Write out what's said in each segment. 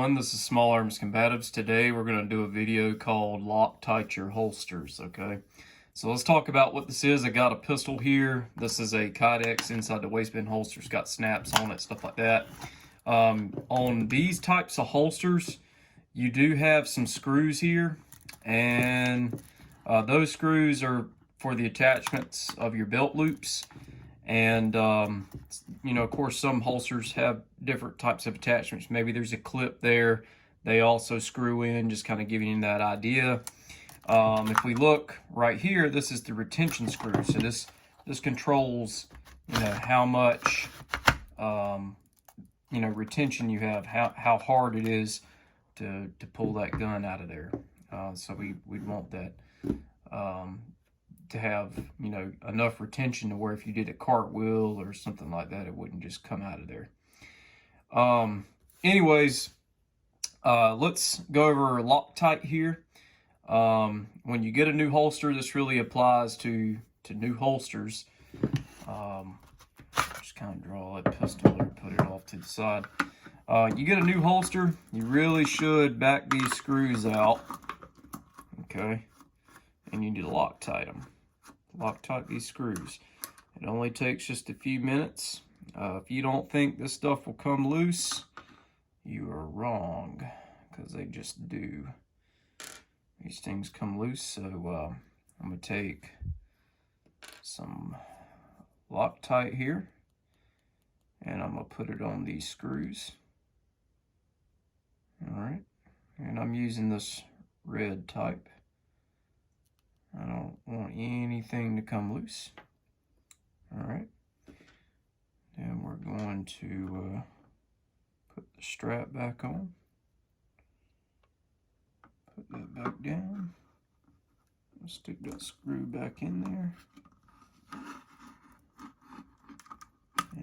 everyone, this is Small Arms Combatives. Today we're going to do a video called Loctite Your Holsters, okay? So let's talk about what this is. I got a pistol here. This is a Kydex inside the waistband holster. It's got snaps on it, stuff like that. On these types of holsters, you do have some screws here, and those screws are for the attachments of your belt loops. And, you know, of course, some holsters have different types of attachments. Maybe there's a clip there. They also screw in, just kind of giving you that idea. If we look right here, this is the retention screw. So this controls, you know, how much, you know, retention you have, how hard it is to pull that gun out of there. So we'd want that. To have, you know, enough retention to where if you did a cartwheel or something like that, it wouldn't just come out of there. Anyways, let's go over Loctite here. When you get a new holster, this really applies to new holsters. Just kind of draw that pistol or put it off to the side. You get a new holster, you really should back these screws out, okay? And you need to Loctite them. Loctite these screws. It only takes just a few minutes. If you don't think this stuff will come loose, you are wrong, because they just do. These things come loose. So I'm going to take some Loctite here, and I'm going to put it on these screws. Alright, and I'm using this red type. I don't want anything to come loose. Alright. Then we're going to put the strap back on. Put that back down. Stick that screw back in there.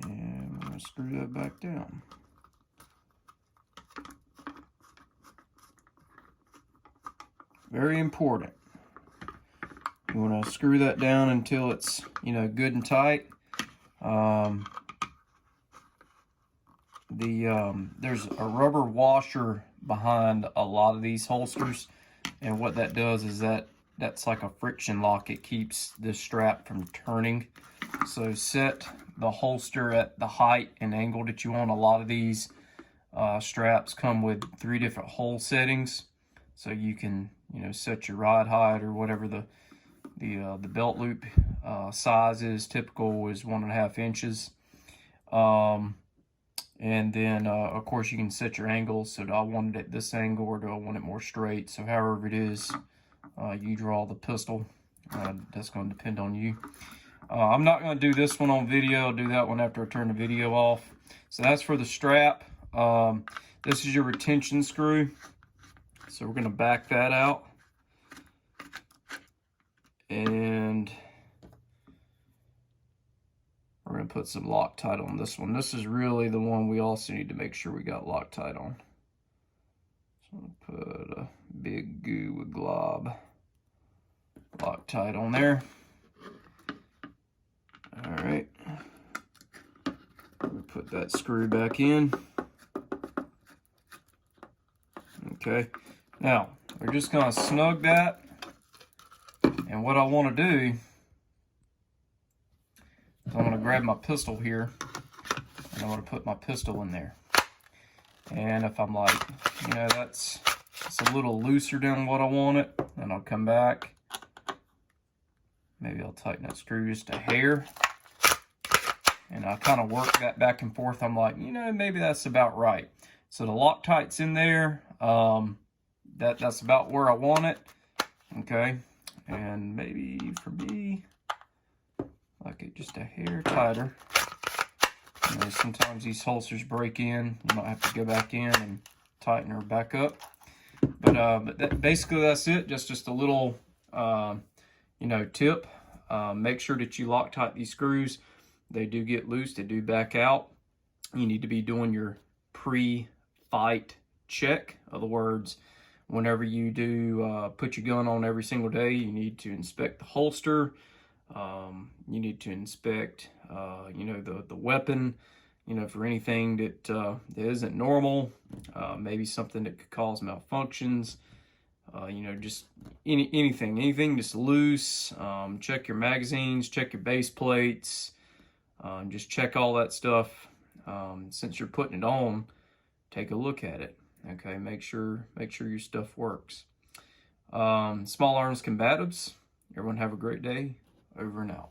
And we're going to screw that back down. Very important. You want to screw that down until it's, you know, good and tight. There's a rubber washer behind a lot of these holsters, and what that does is that's like a friction lock. It keeps this strap from turning. So set the holster at the height and angle that you want. A lot of these straps come with 3 different hole settings, so you can, you know, set your ride height or whatever the belt loop size is. Typical is 1.5 inches. And then of course you can set your angle. So do I want it at this angle or do I want it more straight? So however it is, you draw the pistol. That's going to depend on you. I'm not going to do this one on video. I'll do that one after I turn the video off. So that's for the strap. This is your retention screw. So we're going to back that out. And we're going to put some Loctite on this one. This is really the one we also need to make sure we got Loctite on. So I'm going to put a big goo with glob Loctite on there. Alright. We'll put that screw back in. Okay. Now, we're just going to snug that. And what I want to do is I'm going to grab my pistol here, and I'm going to put my pistol in there. And if I'm like, you know, it's a little looser than what I want it, then I'll come back. Maybe I'll tighten that screw just a hair. And I kind of work that back and forth. I'm like, you know, maybe that's about right. So the Loctite's in there. That's about where I want it. Okay. And maybe for me, like it just a hair tighter. You know, sometimes these holsters break in. You might have to go back in and tighten her back up. But basically that's it. Just a little, you know, tip. Make sure that you Loctite these screws. They do get loose. They do back out. You need to be doing your pre-fight check. In other words, whenever you do put your gun on every single day, you need to inspect the holster. You need to inspect, you know, the weapon, you know, for anything that, that isn't normal, maybe something that could cause malfunctions, you know, just anything that's loose. Check your magazines, check your base plates, just check all that stuff. Since you're putting it on, take a look at it. Okay, make sure your stuff works. Small arms combatives, everyone have a great day. Over and out.